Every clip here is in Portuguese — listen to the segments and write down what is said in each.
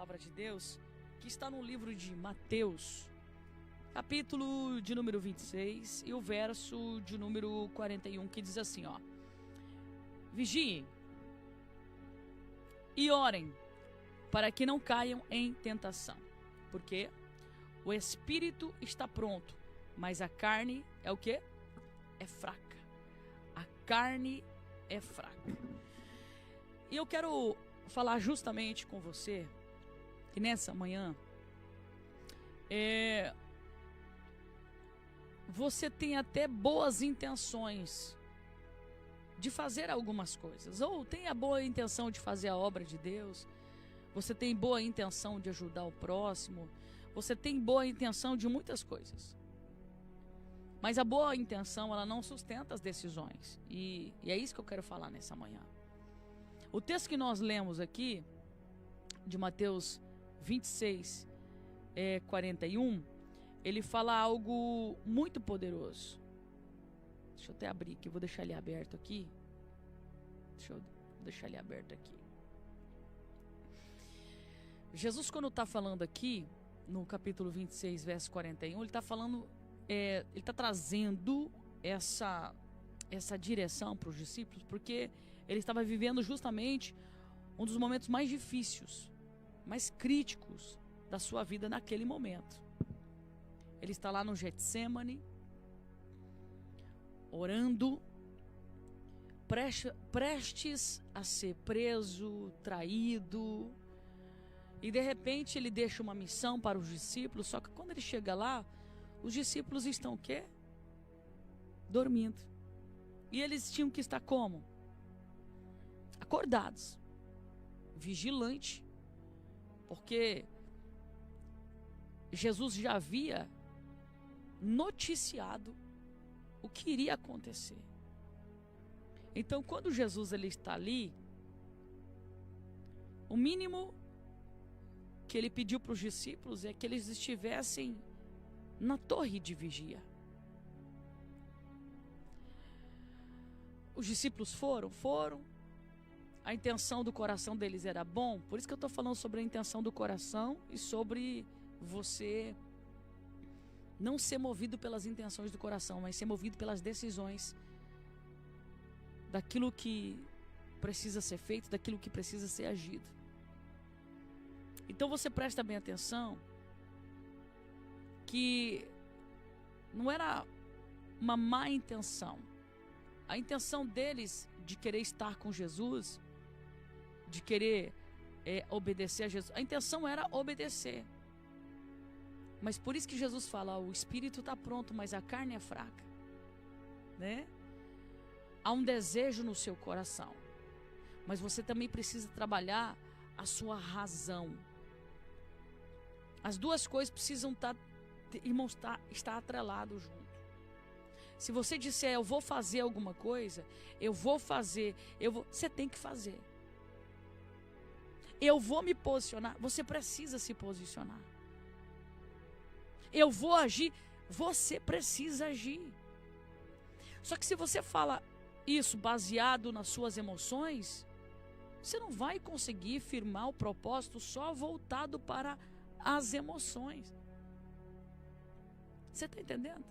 palavra de Deus, que está no livro de Mateus, capítulo de número 26 e o verso de número 41, que diz assim, ó: vigiem e orem para que não caiam em tentação, porque o espírito está pronto, mas a carne é o quê? É fraca. A carne é fraca. E eu quero falar justamente com você que nessa manhã você tem até boas intenções de fazer algumas coisas, ou tem a boa intenção de fazer a obra de Deus, você tem boa intenção de ajudar o próximo, você tem boa intenção de muitas coisas, mas a boa intenção, ela não sustenta as decisões, e é isso que eu quero falar nessa manhã. O texto que nós lemos aqui, de Mateus 26, 41, ele fala algo muito poderoso. Deixa eu até abrir aqui, vou deixar ele aberto aqui. Deixa eu deixar ele aberto aqui. Jesus, quando está falando aqui, no capítulo 26, verso 41, ele está falando, ele está trazendo essa direção para os discípulos, porque ele estava vivendo justamente um dos momentos mais difíceis, mais críticos da sua vida naquele momento. Ele está lá no Getsêmani, orando, prestes a ser preso, traído, e de repente ele deixa uma missão para os discípulos, só que quando ele chega lá, os discípulos estão o quê? Dormindo. E eles tinham que estar como? Acordados, vigilante, porque Jesus já havia noticiado o que iria acontecer. Então, quando Jesus ele está ali, o mínimo que ele pediu para os discípulos é que eles estivessem na torre de vigia. Os discípulos foram. A intenção do coração deles era bom. Por isso que eu estou falando sobre a intenção do coração e sobre você não ser movido pelas intenções do coração, mas ser movido pelas decisões daquilo que precisa ser feito, daquilo que precisa ser agido. Então você presta bem atenção que não era uma má intenção. A intenção deles de querer estar com Jesus, de querer obedecer a Jesus, a intenção era obedecer. Mas por isso que Jesus fala, o espírito está pronto, mas a carne é fraca, né? Há um desejo no seu coração, mas você também precisa trabalhar a sua razão. As duas coisas precisam estar atrelados juntos. Se você disser, eu vou fazer alguma coisa, você tem que fazer. Eu vou me posicionar, você precisa se posicionar. Eu vou agir, você precisa agir. Só que se você fala isso baseado nas suas emoções, você não vai conseguir firmar o propósito só voltado para as emoções. Você está entendendo?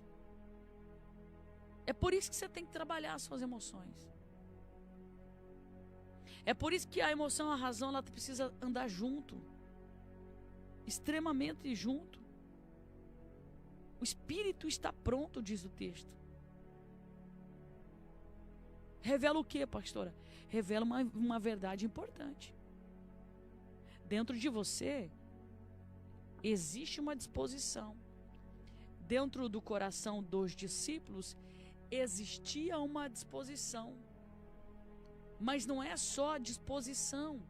É por isso que você tem que trabalhar as suas emoções. É por isso que a emoção, a razão, ela precisa andar junto. Extremamente junto. O espírito está pronto, diz o texto. Revela o que, pastora? Revela uma verdade importante. Dentro de você existe uma disposição. Dentro do coração dos discípulos existia uma disposição. Mas não é só disposição.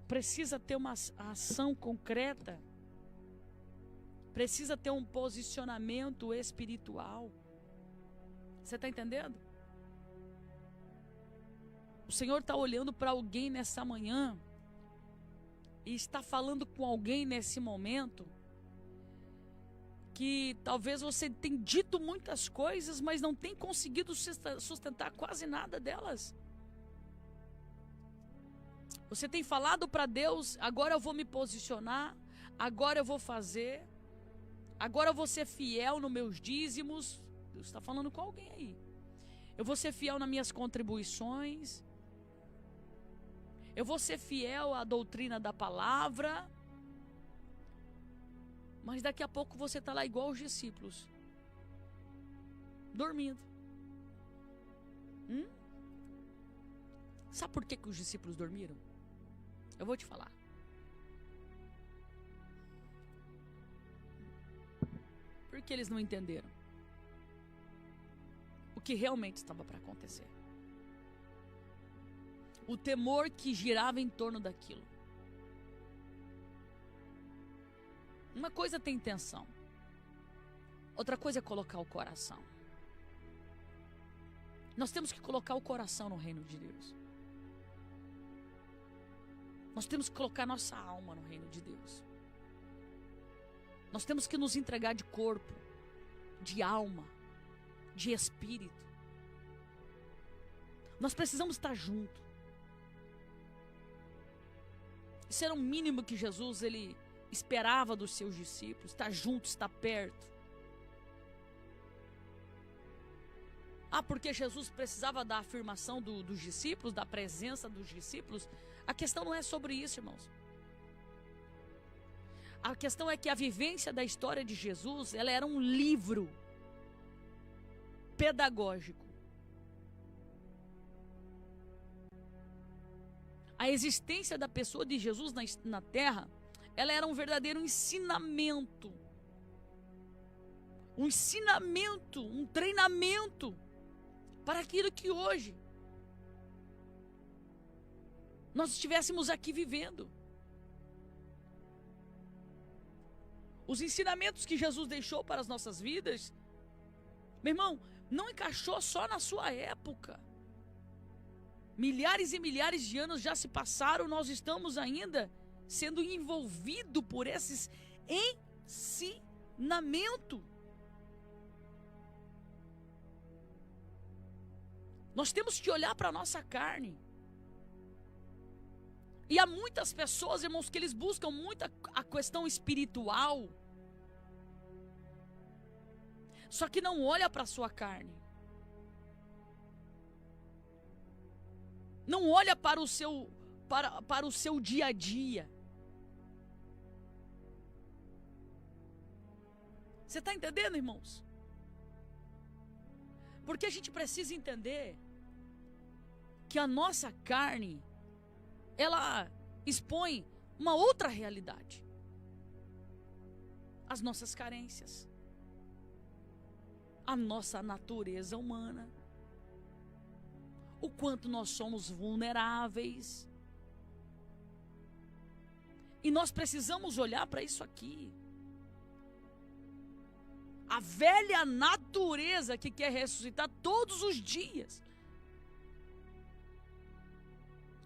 Precisa ter uma ação concreta. Precisa ter um posicionamento espiritual. Você está entendendo? O Senhor está olhando para alguém nessa manhã e está falando com alguém nesse momento que talvez você tenha dito muitas coisas, mas não tem conseguido sustentar quase nada delas. Você tem falado para Deus, agora eu vou me posicionar, agora eu vou fazer, agora eu vou ser fiel nos meus dízimos. Deus está falando com alguém aí. Eu vou ser fiel nas minhas contribuições. Eu vou ser fiel à doutrina da palavra. Mas daqui a pouco você está lá igual os discípulos, dormindo. Sabe por que os discípulos dormiram? Eu vou te falar. Porque eles não entenderam o que realmente estava para acontecer. O temor que girava em torno daquilo. Uma coisa é ter intenção, outra coisa é colocar o coração. Nós temos que colocar o coração no reino de Deus. Nós temos que colocar nossa alma no reino de Deus. Nós temos que nos entregar de corpo, de alma, de espírito. Nós precisamos estar juntos. Isso era o mínimo que Jesus ele esperava dos seus discípulos, estar junto, estar perto. Porque Jesus precisava da afirmação dos discípulos, da presença dos discípulos. A questão não é sobre isso, irmãos. A questão é que a vivência da história de Jesus, ela era um livro pedagógico. A existência da pessoa de Jesus na terra, ela era um verdadeiro ensinamento. Um ensinamento, um treinamento para aquilo que hoje nós estivéssemos aqui vivendo. Os ensinamentos que Jesus deixou para as nossas vidas, meu irmão, não encaixou só na sua época. Milhares e milhares de anos já se passaram, nós estamos ainda sendo envolvidos por esses ensinamentos. Nós temos que olhar para a nossa carne. E há muitas pessoas, irmãos, que eles buscam muito a questão espiritual, só que não olha para a sua carne. Não olha para o seu dia a dia. Você está entendendo, irmãos? Porque a gente precisa entender que a nossa carne, ela expõe uma outra realidade. As nossas carências. A nossa natureza humana. O quanto nós somos vulneráveis. E nós precisamos olhar para isso aqui. A velha natureza que quer ressuscitar todos os dias.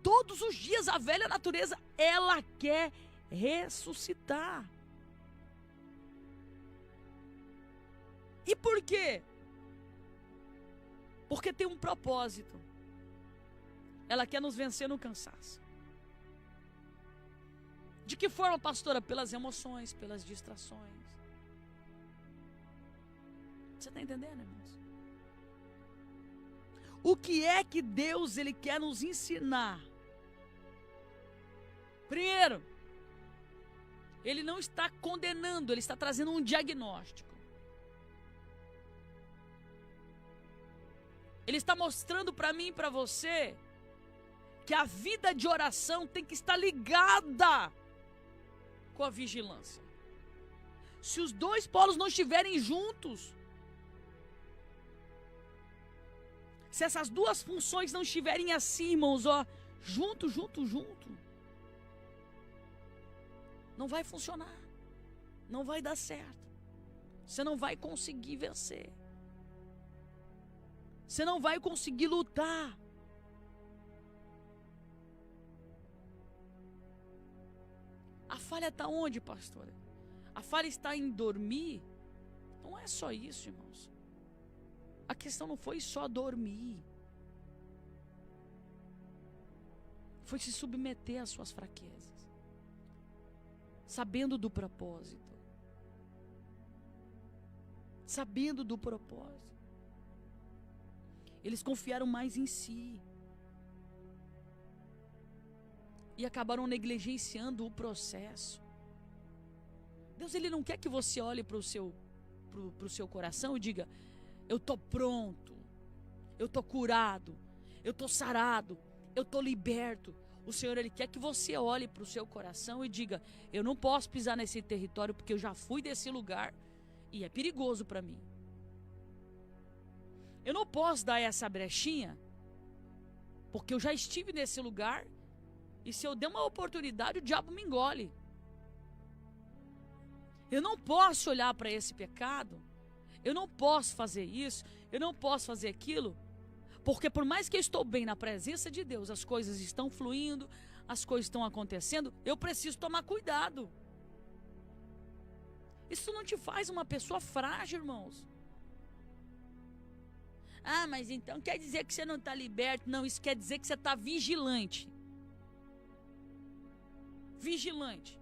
Todos os dias a velha natureza, ela quer ressuscitar. E por quê? Porque tem um propósito. Ela quer nos vencer no cansaço. De que forma, pastora? Pelas emoções, pelas distrações. Você está entendendo, irmãos? O que é que Deus ele quer nos ensinar? Primeiro, Ele não está condenando, Ele está trazendo um diagnóstico. Ele está mostrando para mim e para você que a vida de oração tem que estar ligada com a vigilância. Se os dois polos não estiverem juntos, se essas duas funções não estiverem assim, irmãos, junto, não vai funcionar. Não vai dar certo. Você não vai conseguir vencer. Você não vai conseguir lutar. A falha está onde, pastora? A falha está em dormir? Não é só isso, irmãos. A questão não foi só dormir. foi se submeter às suas fraquezas, sabendo do propósito. Sabendo do propósito. Eles confiaram mais em si. E acabaram negligenciando o processo. Deus, Ele não quer que você olhe para o seu coração e diga: eu estou pronto, eu estou curado, eu estou sarado, eu estou liberto. O Senhor, Ele quer que você olhe para o seu coração e diga: eu não posso pisar nesse território porque eu já fui desse lugar e é perigoso para mim. Eu não posso dar essa brechinha porque eu já estive nesse lugar e se eu der uma oportunidade o diabo me engole. Eu não posso olhar para esse pecado, eu não posso fazer isso, eu não posso fazer aquilo, porque por mais que eu estou bem na presença de Deus, as coisas estão fluindo, as coisas estão acontecendo, eu preciso tomar cuidado. Isso não te faz uma pessoa frágil, irmãos. Ah, mas então quer dizer que você não está liberto? Não, isso quer dizer que você está vigilante. Vigilante.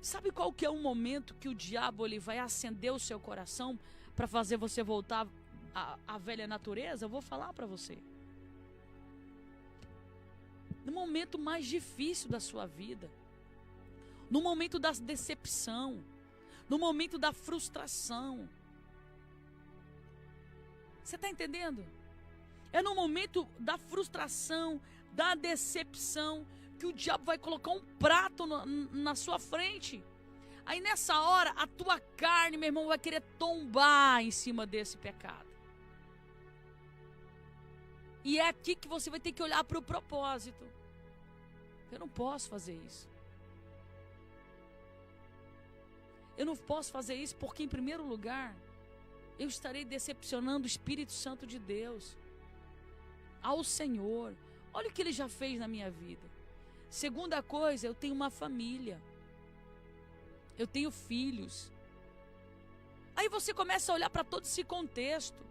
Sabe qual que é o momento que o diabo ele vai acender o seu coração para fazer você voltar à velha natureza? Eu vou falar para você. No momento mais difícil da sua vida, no momento da decepção, no momento da frustração. Você está entendendo? É no momento da frustração, da decepção, que o diabo vai colocar um prato na sua frente. Aí nessa hora, a tua carne, meu irmão, vai querer tombar em cima desse pecado. E é aqui que você vai ter que olhar para o propósito. Eu não posso fazer isso. Eu não posso fazer isso porque, em primeiro lugar, eu estarei decepcionando o Espírito Santo de Deus, ao Senhor. Olha o que Ele já fez na minha vida. Segunda coisa, eu tenho uma família. Eu tenho filhos. Aí você começa a olhar para todo esse contexto.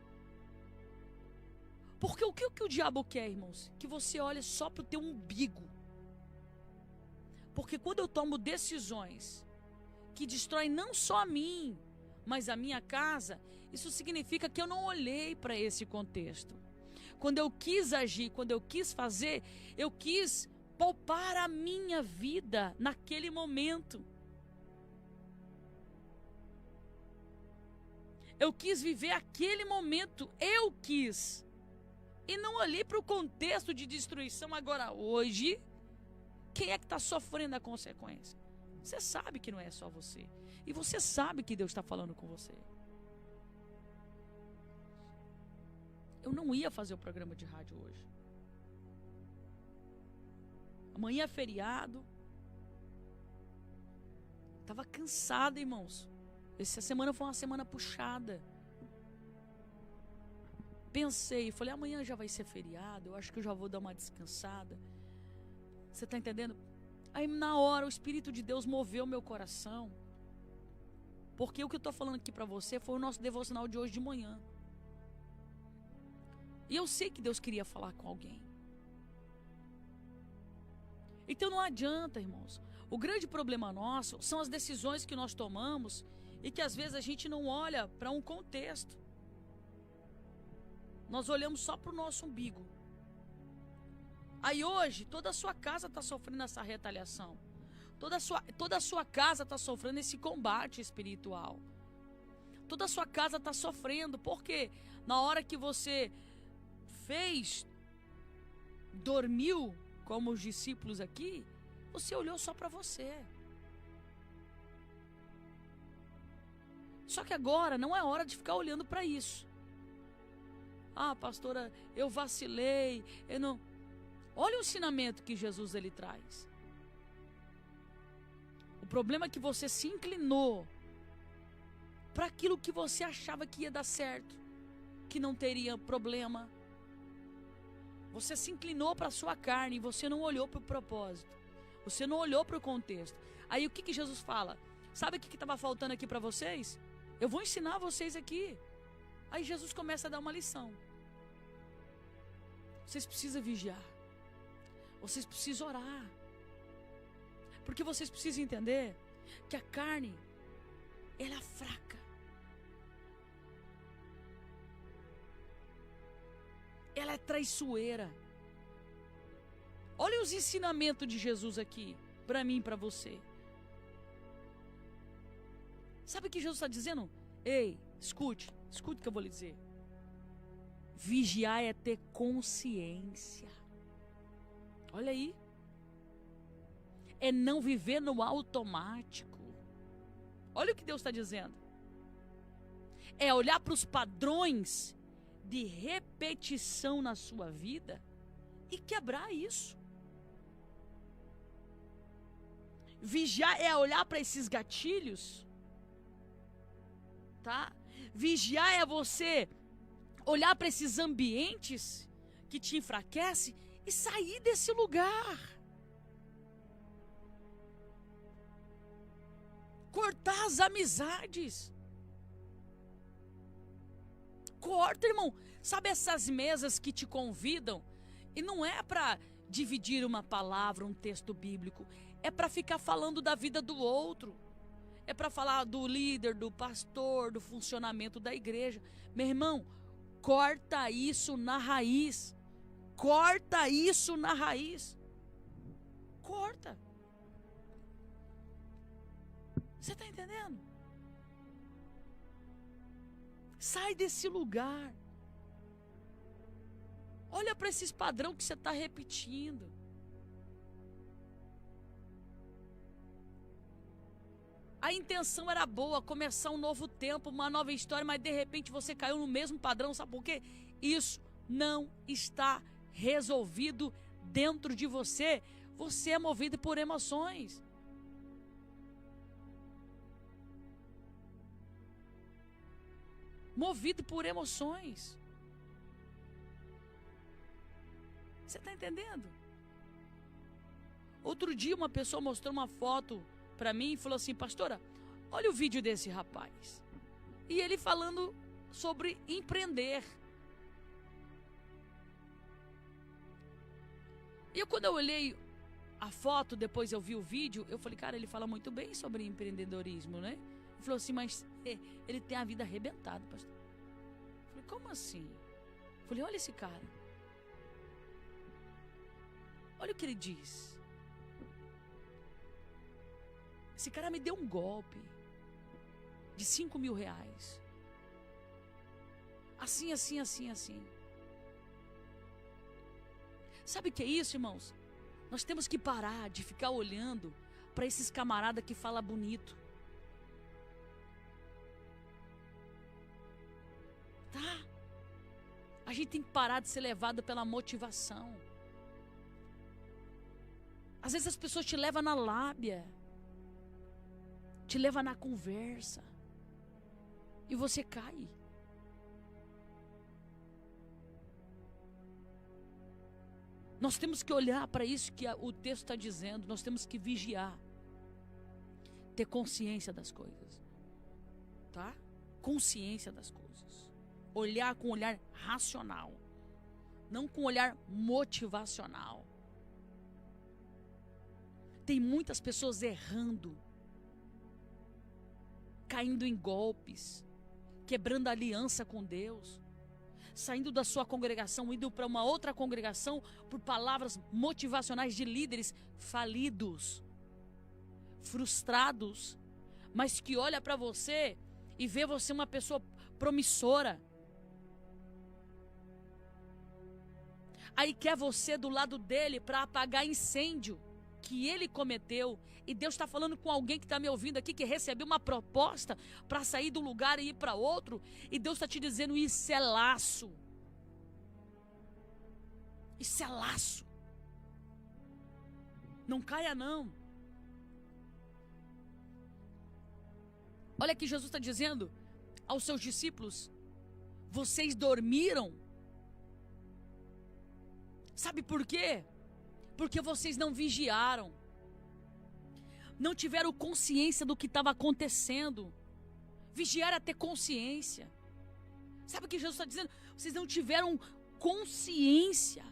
Porque o que o diabo quer, irmãos? Que você olhe só para o teu umbigo. Porque quando eu tomo decisões que destroem não só a mim, mas a minha casa, isso significa que eu não olhei para esse contexto. Quando eu quis agir, quando eu quis fazer, eu quis poupar a minha vida naquele momento. Eu quis viver aquele momento, eu quis. E não olhei para o contexto de destruição. Agora, hoje, quem é que está sofrendo a consequência? Você sabe que não é só você. E você sabe que Deus está falando com você. Eu não ia fazer o programa de rádio hoje. Amanhã é feriado. Estava cansada, irmãos. Essa semana foi uma semana puxada. Pensei, falei, amanhã já vai ser feriado, eu acho que eu já vou dar uma descansada. Você está entendendo? Aí na hora o Espírito de Deus moveu meu coração. Porque o que eu estou falando aqui para você foi o nosso devocional de hoje de manhã. E eu sei que Deus queria falar com alguém. Então não adianta, irmãos. O grande problema nosso são as decisões que nós tomamos e que às vezes a gente não olha para um contexto. Nós olhamos só para o nosso umbigo. Aí hoje, toda a sua casa está sofrendo essa retaliação. Toda a sua casa está sofrendo esse combate espiritual. Toda a sua casa está sofrendo. Porque na hora que você dormiu, como os discípulos aqui, você olhou só para você. Só que agora não é hora de ficar olhando para isso. Ah, pastora, eu vacilei, eu não... Olha o ensinamento que Jesus ele traz. O problema é que você se inclinou para aquilo que você achava que ia dar certo, que não teria problema. Você se inclinou para a sua carne e você não olhou para o propósito. Você não olhou para o contexto. Aí o que Jesus fala? Sabe o que estava faltando aqui para vocês? Eu vou ensinar vocês aqui. Aí Jesus começa a dar uma lição. Vocês precisam vigiar. Vocês precisam orar. Porque vocês precisam entender que a carne, ela é fraca. Ela é traiçoeira. Olha os ensinamentos de Jesus aqui, para mim e para você. Sabe o que Jesus está dizendo? Ei, escute o que eu vou lhe dizer. Vigiar é ter consciência. Olha aí. É não viver no automático. Olha o que Deus está dizendo. É olhar para os padrões de repetição na sua vida e quebrar isso. Vigiar é olhar para esses gatilhos, tá? Vigiar é você olhar para esses ambientes que te enfraquecem e sair desse lugar. Cortar as amizades. Corta, irmão. Sabe essas mesas que te convidam? E não é para dividir uma palavra, um texto bíblico. É para ficar falando da vida do outro. É para falar do líder, do pastor, do funcionamento da igreja. Meu irmão, corta isso na raiz. Corta isso na raiz. Corta. Você está entendendo? Sai desse lugar. Olha para esses padrões que você está repetindo. A intenção era boa, começar um novo tempo, uma nova história, mas de repente você caiu no mesmo padrão. Sabe por quê? Isso não está resolvido dentro de você. Você é movido por emoções. Movido por emoções. Você está entendendo? Outro dia uma pessoa mostrou uma foto para mim e falou assim: pastora, olha o vídeo desse rapaz. E ele falando sobre empreender. E quando eu olhei a foto, depois eu vi o vídeo, eu falei, cara, ele fala muito bem sobre empreendedorismo, né? Ele falou assim, mas ele tem a vida arrebentada, pastor. Eu falei, como assim? Eu falei, olha esse cara. Olha o que ele diz. Esse cara me deu um golpe de 5 mil reais. Assim, assim, assim, assim. Sabe o que é isso, irmãos? Nós temos que parar de ficar olhando para esses camaradas que falam bonito. Tá? A gente tem que parar de ser levado pela motivação. Às vezes as pessoas te levam na lábia, te levam na conversa, e você cai. Nós temos que olhar para isso que o texto está dizendo. Nós temos que vigiar, ter consciência das coisas, tá? Consciência das coisas. Olhar com um olhar racional, não com um olhar motivacional. Tem muitas pessoas errando, caindo em golpes, quebrando aliança com Deus, saindo da sua congregação, indo para uma outra congregação por palavras motivacionais de líderes falidos, frustrados, mas que olha para você e vê você uma pessoa promissora. Aí quer você do lado dele para apagar incêndio que ele cometeu. E Deus está falando com alguém que está me ouvindo aqui, que recebeu uma proposta para sair do lugar e ir para outro, e Deus está te dizendo, isso é laço. Isso é laço. Não caia não. Olha que Jesus está dizendo aos seus discípulos, vocês dormiram. Sabe por quê? Porque vocês não vigiaram, não tiveram consciência do que estava acontecendo. Vigiar é ter consciência. Sabe o que Jesus está dizendo? Vocês não tiveram consciência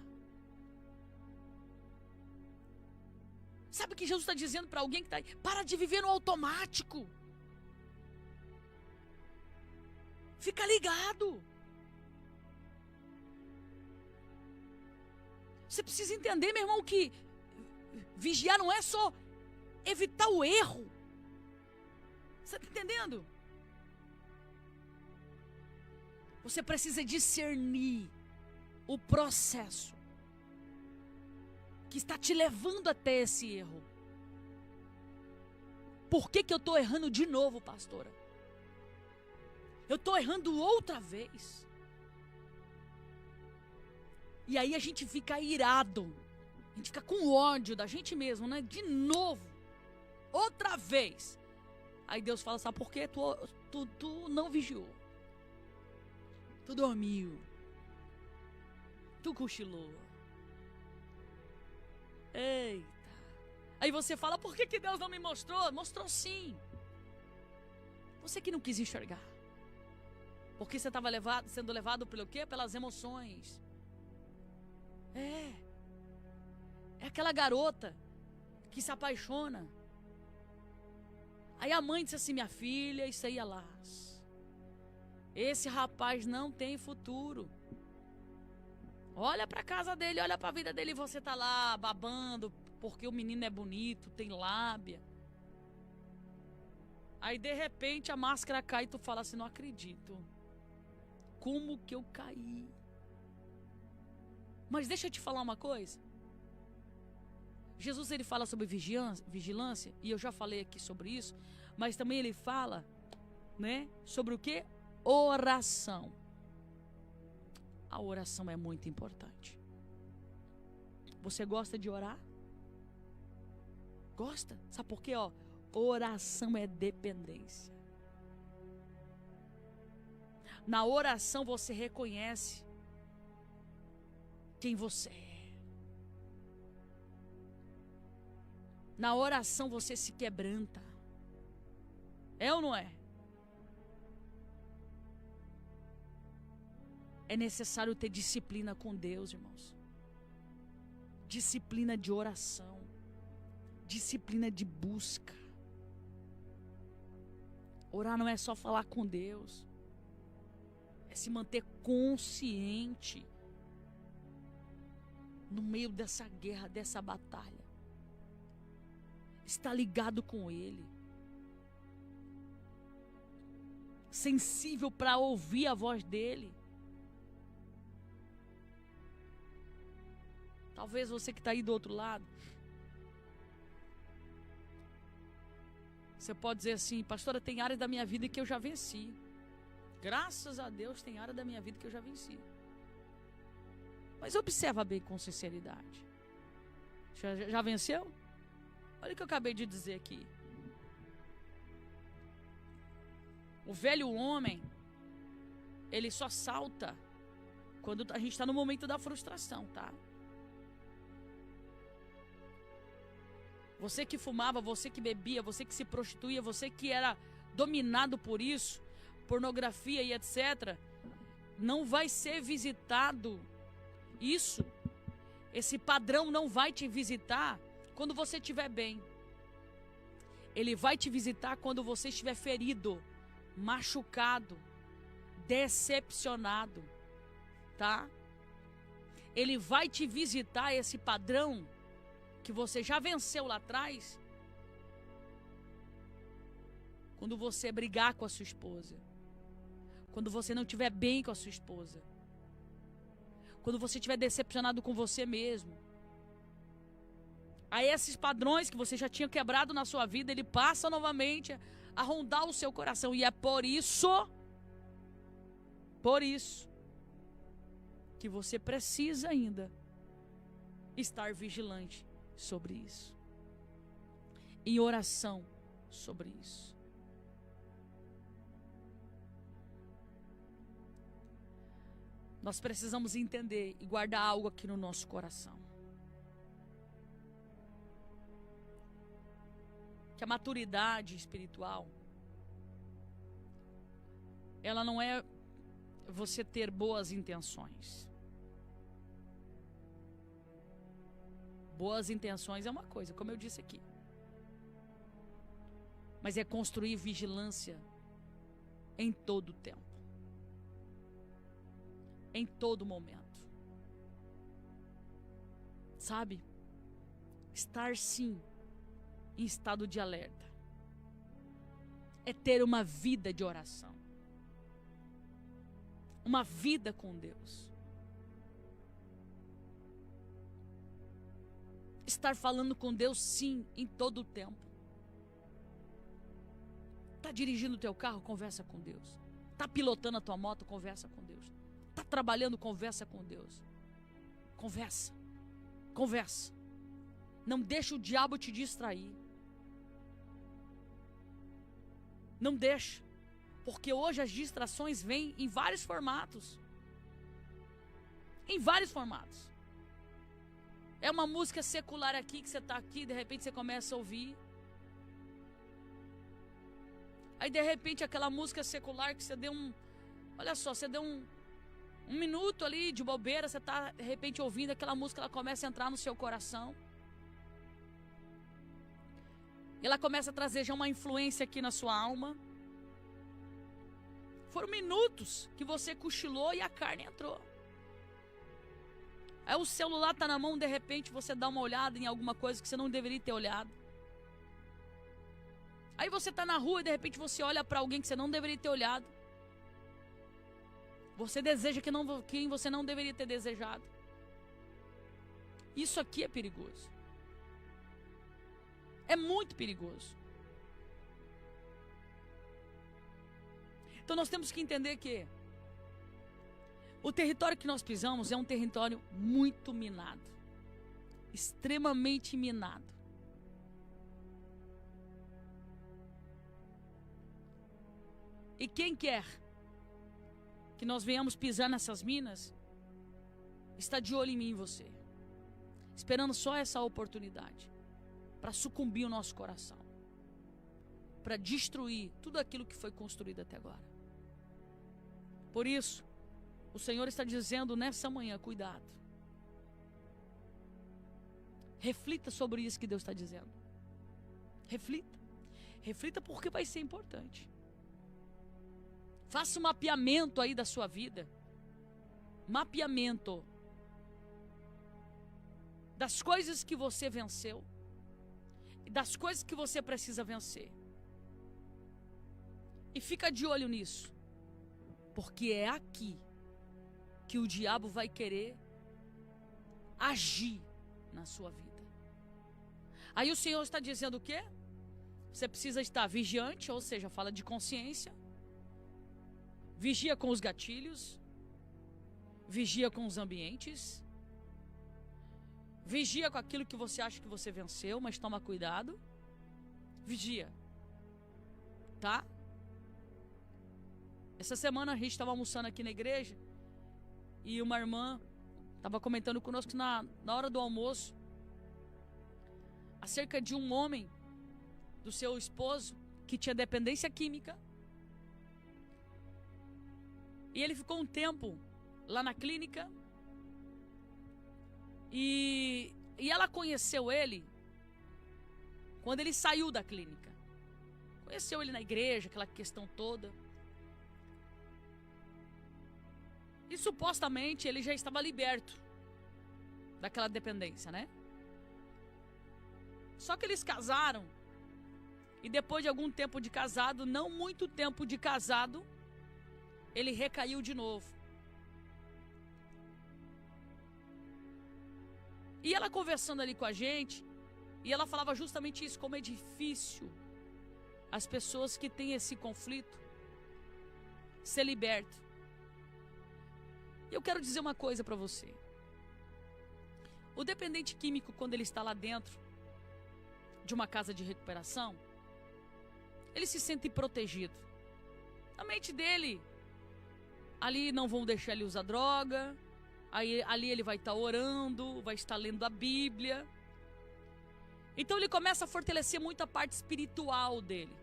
Sabe o que Jesus está dizendo para alguém que está aí? Para de viver no automático. Fica ligado. Você precisa entender, meu irmão, que vigiar não é só evitar o erro. Você está entendendo? Você precisa discernir o processo que está te levando até esse erro. Por que eu estou errando de novo, pastora? Eu estou errando outra vez. E aí a gente fica irado. A gente fica com ódio da gente mesmo, né? De novo. Outra vez. Aí Deus fala, sabe por quê? Tu não vigiou. Tu dormiu. Tu cochilou. Eita. Aí você fala, por que Deus não me mostrou? Mostrou sim. Você que não quis enxergar. Porque você estava sendo levado pelo quê? Pelas emoções. É aquela garota que se apaixona. Aí a mãe disse assim, minha filha, isso aí é laço. Esse rapaz não tem futuro. Olha pra casa dele, olha pra vida dele e você tá lá babando porque o menino é bonito, tem lábia. Aí de repente a máscara cai e tu fala assim, não acredito. Como que eu caí? Mas deixa eu te falar uma coisa. Jesus ele fala sobre vigilância, e eu já falei aqui sobre isso, mas também ele fala, né, sobre o que? Oração. A oração é muito importante. Você gosta de orar? Gosta? Sabe por quê? Oração é dependência. Na oração você reconhece quem você é. Na oração você se quebranta. É ou não é? É necessário ter disciplina com Deus, irmãos. Disciplina de oração. Disciplina de busca. Orar não é só falar com Deus. É se manter consciente no meio dessa guerra, dessa batalha. Está ligado com Ele. Sensível para ouvir a voz dEle. Talvez você que está aí do outro lado. Você pode dizer assim, pastora, tem áreas da minha vida que eu já venci. Graças a Deus tem área da minha vida que eu já venci. Mas observa bem com sinceridade. Já venceu? Olha o que eu acabei de dizer aqui. O velho homem, ele só salta quando a gente está no momento da frustração, tá? Você que fumava, você que bebia, você que se prostituía, você que era dominado por isso, pornografia e etc., não vai ser visitado isso. Esse padrão não vai te visitar quando você estiver bem. Ele vai te visitar quando você estiver ferido, machucado, decepcionado, tá? Ele vai te visitar, esse padrão que você já venceu lá atrás, quando você brigar com a sua esposa, quando você não estiver bem com a sua esposa, quando você estiver decepcionado com você mesmo. Aí esses padrões que você já tinha quebrado na sua vida, ele passa novamente a rondar o seu coração. E é por isso que você precisa ainda estar vigilante sobre isso, em oração sobre isso. Nós precisamos entender e guardar algo aqui no nosso coração. Que a maturidade espiritual, ela não é você ter boas intenções. Boas intenções é uma coisa, como eu disse aqui. Mas é construir vigilância em todo o tempo. Em todo momento. Sabe? Estar sim em estado de alerta. É ter uma vida de oração. Uma vida com Deus. Estar falando com Deus sim em todo o tempo. Tá dirigindo o teu carro, conversa com Deus. Tá pilotando a tua moto, conversa com Deus. Tá trabalhando, conversa com Deus. Conversa. Conversa. Não deixa o diabo te distrair. Não deixa. Porque hoje as distrações vêm em vários formatos. Em vários formatos. É uma música secular aqui, que você está aqui, de repente você começa a ouvir. Aí de repente aquela música secular que você deu olha só, você deu um minuto ali de bobeira, você está de repente ouvindo aquela música, ela começa a entrar no seu coração. E ela começa a trazer já uma influência aqui na sua alma. Foram minutos que você cochilou e a carne entrou. Aí o celular está na mão, de repente você dá uma olhada em alguma coisa que você não deveria ter olhado. Aí você está na rua e de repente você olha para alguém que você não deveria ter olhado. Você deseja quem você não deveria ter desejado. Isso aqui é perigoso. É muito perigoso. Então nós temos que entender que o território que nós pisamos é um território muito minado. Extremamente minado. E quem quer que nós venhamos pisar nessas minas, está de olho em mim e em você. Esperando só essa oportunidade para sucumbir o nosso coração. Para destruir tudo aquilo que foi construído até agora. Por isso, o Senhor está dizendo nessa manhã, cuidado. Reflita sobre isso que Deus está dizendo. Reflita. Reflita porque vai ser importante. Faça um mapeamento aí da sua vida. Mapeamento das coisas que você venceu e das coisas que você precisa vencer. E fica de olho nisso. Porque é aqui que o diabo vai querer agir na sua vida. Aí o Senhor está dizendo o quê? Você precisa estar vigiante, ou seja, fala de consciência. Vigia com os gatilhos. Vigia com os ambientes. Vigia com aquilo que você acha que você venceu, mas toma cuidado. Vigia. Tá? Essa semana a gente estava almoçando aqui na igreja e uma irmã estava comentando conosco na hora do almoço acerca de um homem, do seu esposo, que tinha dependência química. E ele ficou um tempo lá na clínica. E ela conheceu ele quando ele saiu da clínica. Conheceu ele na igreja, aquela questão toda. E supostamente ele já estava liberto daquela dependência, né? Só que eles casaram. E depois de algum tempo de casado, não muito tempo de casado, ele recaiu de novo. E ela conversando ali com a gente, e ela falava justamente isso, como é difícil as pessoas que têm esse conflito ser libertas. E eu quero dizer uma coisa para você. O dependente químico, quando ele está lá dentro de uma casa de recuperação, ele se sente protegido. A mente dele, ali não vão deixar ele usar droga, ali ele vai estar orando, vai estar lendo a Bíblia. Então ele começa a fortalecer muito a parte espiritual dele.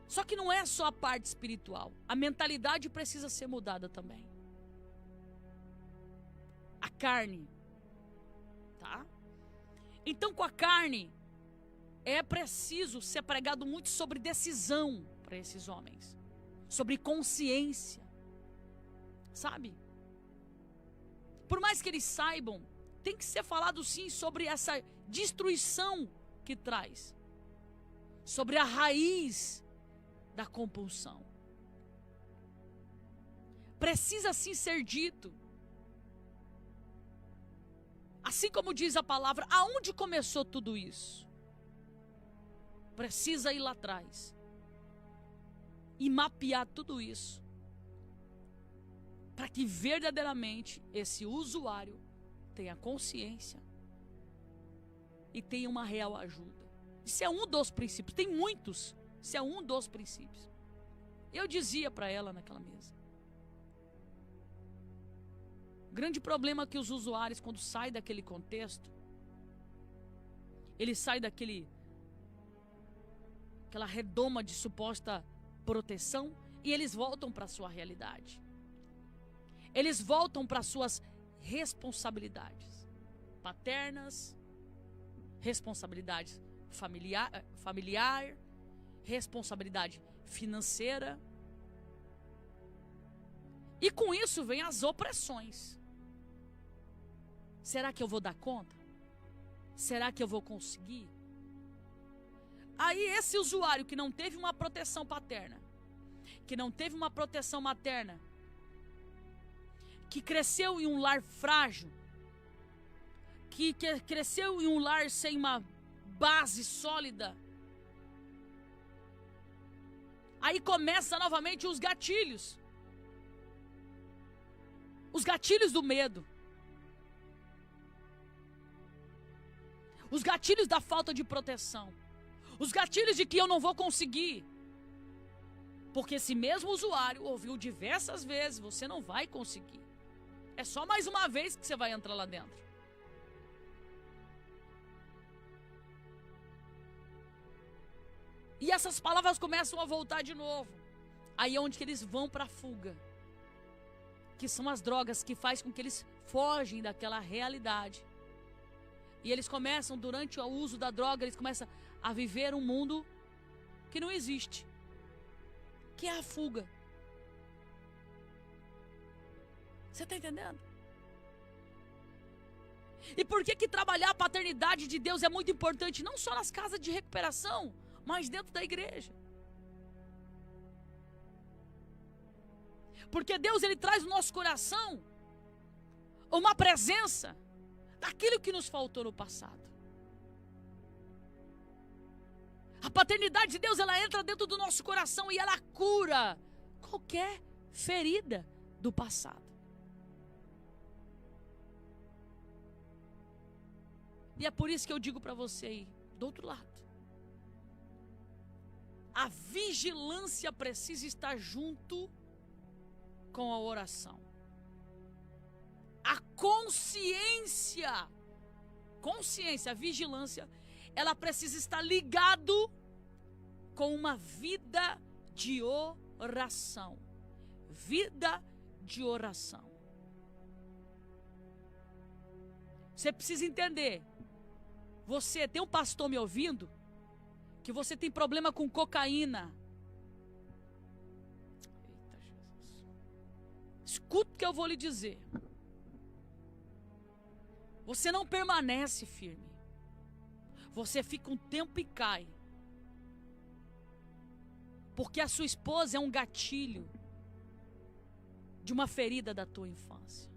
Só que não é só a parte espiritual. A mentalidade precisa ser mudada também. a carne. Tá? Então, com a carne, é preciso ser pregado muito sobre decisão para esses homens. Sobre consciência. Sabe? Por mais que eles saibam, tem que ser falado sim sobre essa destruição que traz. Sobre a raiz da compulsão. Precisa sim ser dito. Assim como diz a palavra, aonde começou tudo isso? Precisa ir lá atrás e mapear tudo isso, para que verdadeiramente esse usuário tenha consciência e tenha uma real ajuda. Isso é um dos princípios, tem muitos, isso é um dos princípios. Eu dizia para ela naquela mesa, o grande problema é que os usuários, quando saem daquele contexto, eles saem aquela redoma de suposta proteção e eles voltam para a sua realidade. Eles voltam para suas responsabilidades paternas, responsabilidades familiar, responsabilidade financeira. E com isso vem as opressões. Será que eu vou dar conta? Será que eu vou conseguir? Aí esse usuário que não teve uma proteção paterna, que não teve uma proteção materna, que cresceu em um lar frágil, que cresceu em um lar sem uma base sólida, aí começa novamente os gatilhos. Os gatilhos do medo. Os gatilhos da falta de proteção. Os gatilhos de que eu não vou conseguir. Porque esse mesmo usuário ouviu diversas vezes, você não vai conseguir. É só mais uma vez que você vai entrar lá dentro. E essas palavras começam a voltar de novo. Aí é onde que eles vão para a fuga. Que são as drogas que fazem com que eles fogem daquela realidade. E eles começam, durante o uso da droga, eles começam a viver um mundo que não existe. Que é a fuga. Você está entendendo? E por que trabalhar a paternidade de Deus é muito importante? Não só nas casas de recuperação, mas dentro da igreja. Porque Deus, Ele traz no nosso coração uma presença daquilo que nos faltou no passado. A paternidade de Deus, ela entra dentro do nosso coração e ela cura qualquer ferida do passado. E é por isso que eu digo para você aí, do outro lado, a vigilância precisa estar junto com a oração. A consciência, a vigilância, ela precisa estar ligado com uma vida de oração. Vida de oração. Você precisa entender. Você tem um pastor me ouvindo que você tem problema com cocaína. Eita Jesus. Escuta o que eu vou lhe dizer. Você não permanece firme. Você fica um tempo e cai. Porque a sua esposa é um gatilho de uma ferida da tua infância.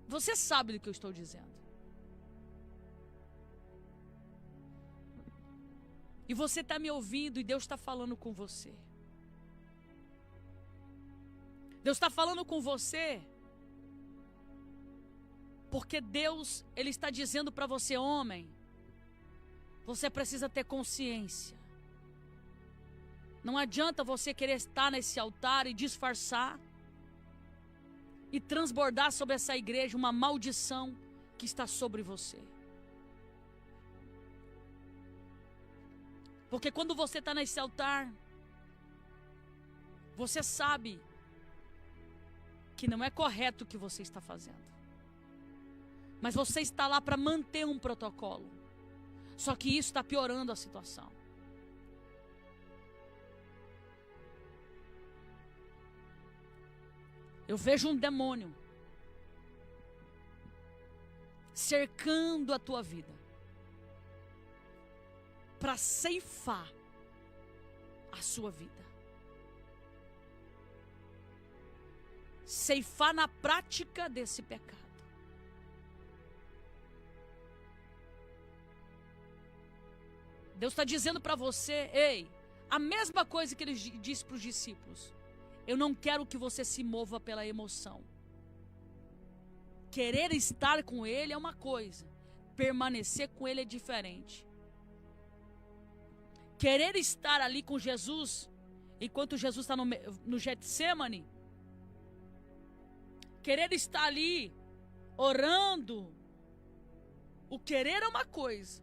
Você sabe do que eu estou dizendo. E você está me ouvindo e Deus está falando com você. Deus está falando com você porque Deus, Ele está dizendo para você, homem, você precisa ter consciência. Não adianta você querer estar nesse altar e disfarçar e transbordar sobre essa igreja uma maldição que está sobre você. Porque quando você está nesse altar, você sabe que não é correto o que você está fazendo. Mas você está lá para manter um protocolo. Só que isso está piorando a situação. Eu vejo um demônio cercando a tua vida para ceifar a sua vida. Ceifar na prática desse pecado. Deus está dizendo para você, ei, a mesma coisa que ele disse para os discípulos. Eu não quero que você se mova pela emoção. Querer estar com ele é uma coisa, permanecer com ele é diferente. Querer estar ali com Jesus, enquanto Jesus está no Getsemane, querer estar ali, orando, o querer é uma coisa.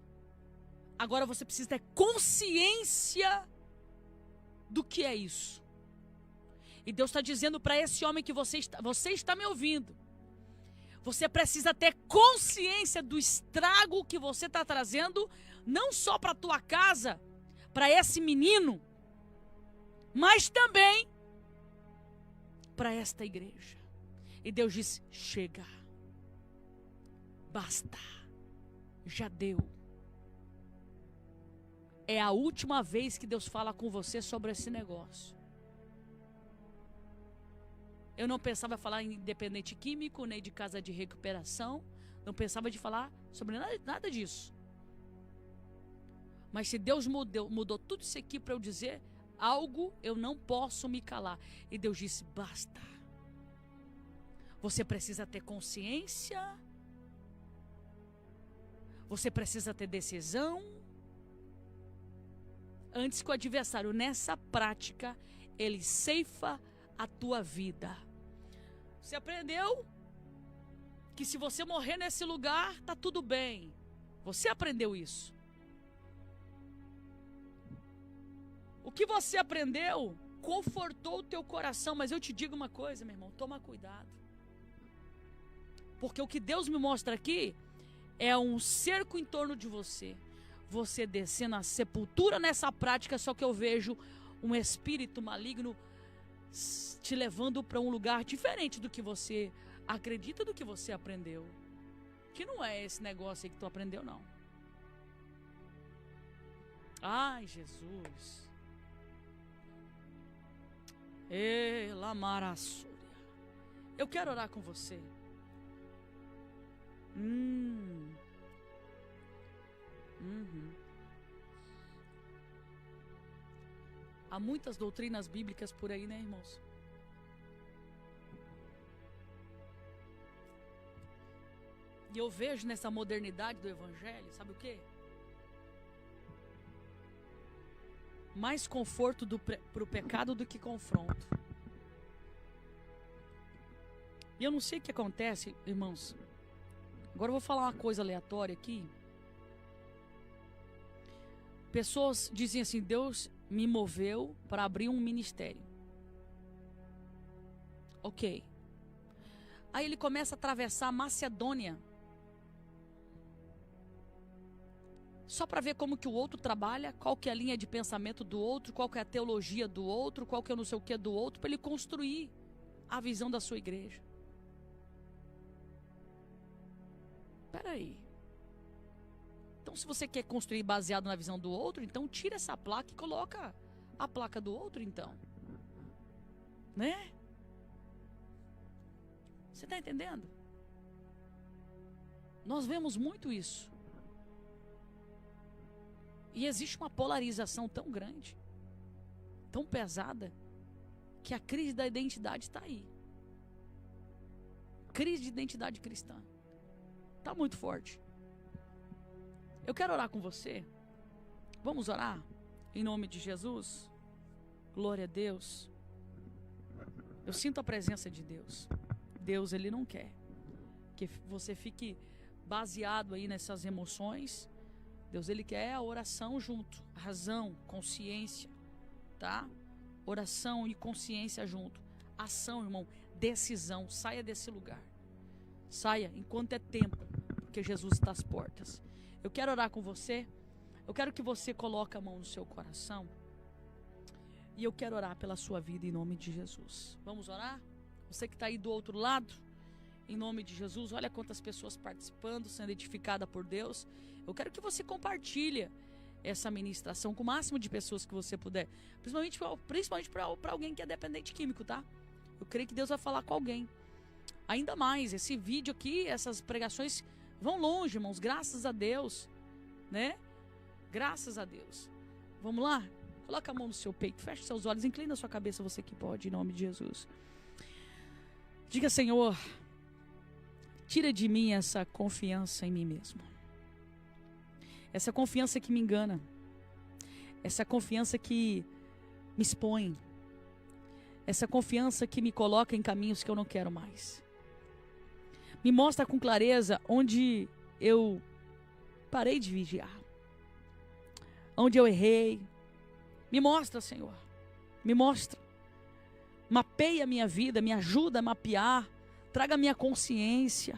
Agora você precisa ter consciência do que é isso. E Deus está dizendo para esse homem que você está me ouvindo. Você precisa ter consciência do estrago que você está trazendo, não só para a tua casa, para esse menino, mas também para esta igreja. E Deus disse, chega, basta, já deu. É a última vez que Deus fala com você sobre esse negócio. Eu não pensava falar em dependente químico, nem de casa de recuperação. Não pensava de falar sobre nada disso. Mas se Deus mudou tudo isso aqui para eu dizer algo, eu não posso me calar. E Deus disse, basta. Você precisa ter consciência. Você precisa ter decisão. Antes que o adversário, nessa prática, ele ceifa a tua vida. Você aprendeu que se você morrer nesse lugar, tá tudo bem. Você aprendeu isso. O que você aprendeu confortou o teu coração, mas eu te digo uma coisa, meu irmão, toma cuidado. Porque o que Deus me mostra aqui é um cerco em torno de você. Você descendo a sepultura nessa prática, só que eu vejo um espírito maligno te levando para um lugar diferente do que você acredita, do que você aprendeu. Que não é esse negócio aí que tu aprendeu, não. Ai, Jesus. Lamarassúria. Eu quero orar com você. Há muitas doutrinas bíblicas por aí, né, irmãos? E eu vejo nessa modernidade do evangelho, sabe o quê? Mais conforto para o pecado do que confronto. E eu não sei o que acontece, irmãos. Agora eu vou falar uma coisa aleatória aqui. Pessoas dizem assim, Deus me moveu para abrir um ministério. Ok. Aí ele começa a atravessar a Macedônia. Só para ver como que o outro trabalha, qual que é a linha de pensamento do outro, qual que é a teologia do outro, qual que é o não sei o que do outro, para ele construir a visão da sua igreja. Espera aí. Então, se você quer construir baseado na visão do outro, então tira essa placa e coloca a placa do outro, então. Né? Você está entendendo? Nós vemos muito isso. E existe uma polarização tão grande, tão pesada, que a crise da identidade está aí. Crise de identidade cristã. Está muito forte. Eu quero orar com você. Vamos orar? Em nome de Jesus. Glória a Deus. Eu sinto a presença de Deus. Deus, Ele não quer que você fique baseado aí nessas emoções. Deus, Ele quer a oração junto. Razão, consciência, tá? Oração e consciência junto. Ação, irmão. decisão. Saia desse lugar. Saia enquanto é tempo, porque Jesus está às portas. Eu quero orar com você. Eu quero que você coloque a mão no seu coração. E eu quero orar pela sua vida em nome de Jesus. Vamos orar? Você que está aí do outro lado, em nome de Jesus, olha quantas pessoas participando, sendo edificadas por Deus. Eu quero que você compartilhe essa ministração com o máximo de pessoas que você puder. Principalmente para alguém que é dependente químico, tá? Eu creio que Deus vai falar com alguém. Ainda mais, esse vídeo aqui, essas pregações vão longe, irmãos, graças a Deus, né? Graças a Deus. Vamos lá? Coloca a mão no seu peito, feche seus olhos, inclina a sua cabeça, você que pode, em nome de Jesus. Diga, Senhor, tira de mim essa confiança em mim mesmo. Essa confiança que me engana. Essa confiança que me expõe. Essa confiança que me coloca em caminhos que eu não quero mais. Me mostra com clareza onde eu parei de vigiar. Onde eu errei. Me mostra, Senhor. Me mostra. Mapeia a minha vida, me ajuda a mapear. Traga a minha consciência.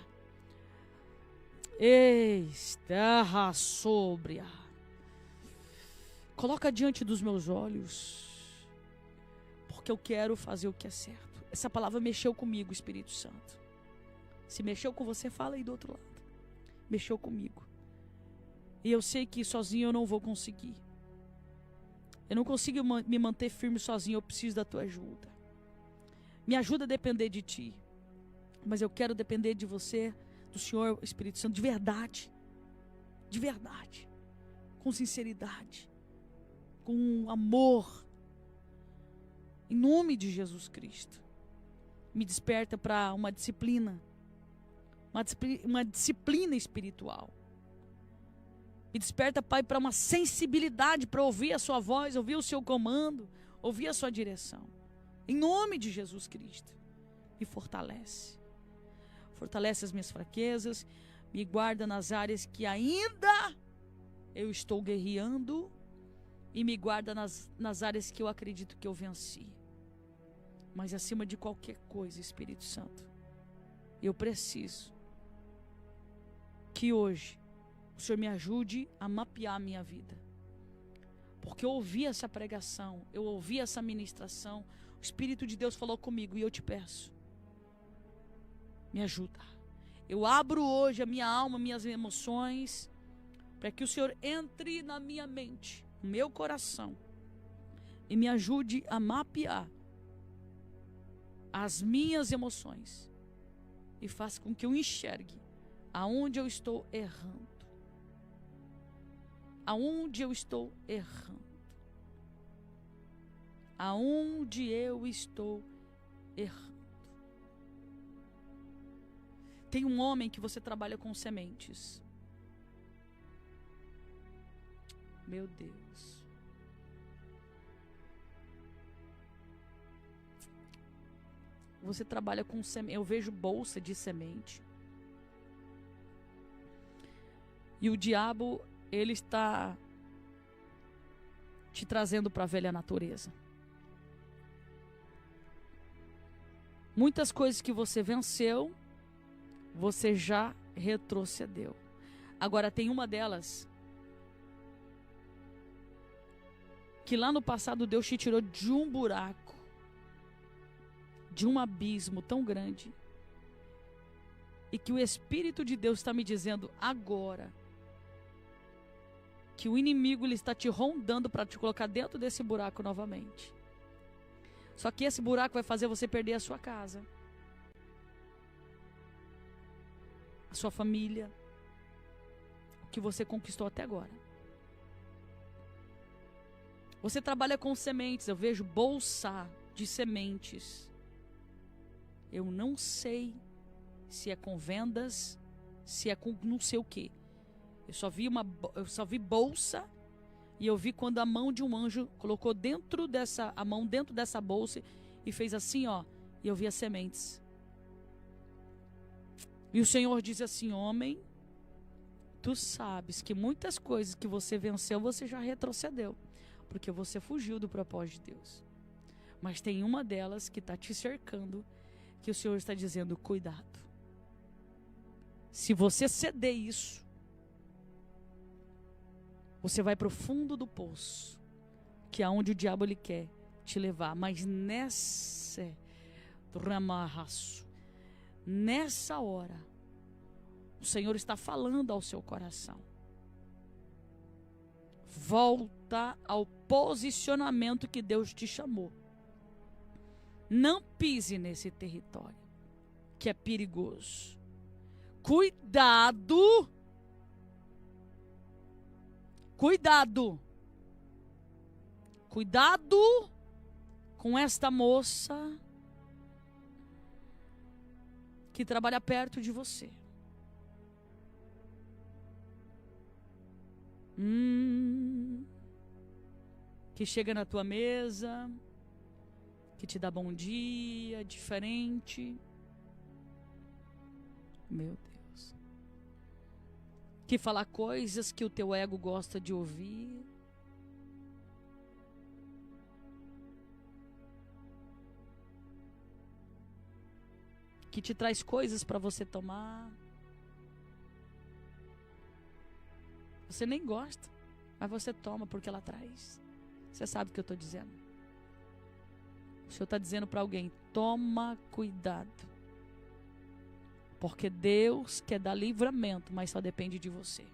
Terra sóbria. Coloca diante dos meus olhos. Porque eu quero fazer o que é certo. Essa palavra mexeu comigo, Espírito Santo. Se mexeu com você, fala aí do outro lado. Mexeu comigo. E eu sei que sozinho eu não vou conseguir. Eu não consigo me manter firme sozinho, eu preciso da tua ajuda. Me ajuda a depender de ti. Mas eu quero depender de você, do Senhor Espírito Santo, de verdade. De verdade. Com sinceridade. Com amor. Em nome de Jesus Cristo. Me desperta para uma disciplina. Uma disciplina espiritual. Me desperta, Pai, para uma sensibilidade para ouvir a sua voz, ouvir o seu comando, ouvir a sua direção. Em nome de Jesus Cristo. Me fortalece. Fortalece as minhas fraquezas. Me guarda nas áreas que ainda eu estou guerreando. E me guarda nas áreas que eu acredito que eu venci. Mas acima de qualquer coisa, Espírito Santo, eu preciso que hoje o Senhor me ajude a mapear a minha vida. Porque eu ouvi essa pregação, eu ouvi essa ministração, o Espírito de Deus falou comigo e eu te peço, me ajuda. Eu abro hoje a minha alma, minhas emoções, para que o Senhor entre na minha mente, no meu coração, e me ajude a mapear as minhas emoções e faça com que eu enxergue aonde eu estou errando. Aonde eu estou errando. Aonde eu estou errando. Tem um homem que você trabalha com sementes. Meu Deus. Você trabalha com semente. Eu vejo bolsa de semente. E o diabo, ele está te trazendo para a velha natureza. Muitas coisas que você venceu, você já retrocedeu. Agora tem uma delas que lá no passado Deus te tirou de um buraco, de um abismo tão grande, e que o Espírito de Deus está me dizendo agora que o inimigo ele está te rondando para te colocar dentro desse buraco novamente. Só que esse buraco vai fazer você perder a sua casa, a sua família, o que você conquistou até agora. Você trabalha com sementes, eu vejo bolsa de sementes. Eu não sei se é com vendas, se é com não sei o que. Eu só vi bolsa, e eu vi quando a mão de um anjo colocou a mão dentro dessa bolsa e fez assim, ó, e eu vi as sementes. E o Senhor diz assim: homem, tu sabes que muitas coisas que você venceu, você já retrocedeu, porque você fugiu do propósito de Deus. Mas tem uma delas que está te cercando, que o Senhor está dizendo: cuidado. Se você ceder isso, você vai para o fundo do poço, que é onde o diabo ele quer te levar. Mas nessa hora, o Senhor está falando ao seu coração: volta ao posicionamento que Deus te chamou. Não pise nesse território que é perigoso. Cuidado! Cuidado! Cuidado com esta moça que trabalha perto de você. Que chega na tua mesa, que te dá bom dia, diferente. Meu Deus. Que fala coisas que o teu ego gosta de ouvir. Que te traz coisas para você tomar. Você nem gosta, mas você toma porque ela traz. Você sabe o que eu estou dizendo. O Senhor está dizendo para alguém: toma cuidado. Porque Deus quer dar livramento, mas só depende de você.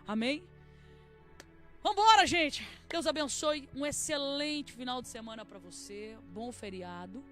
Amém? Vambora, gente. Deus abençoe. Um excelente final de semana para você. Bom feriado.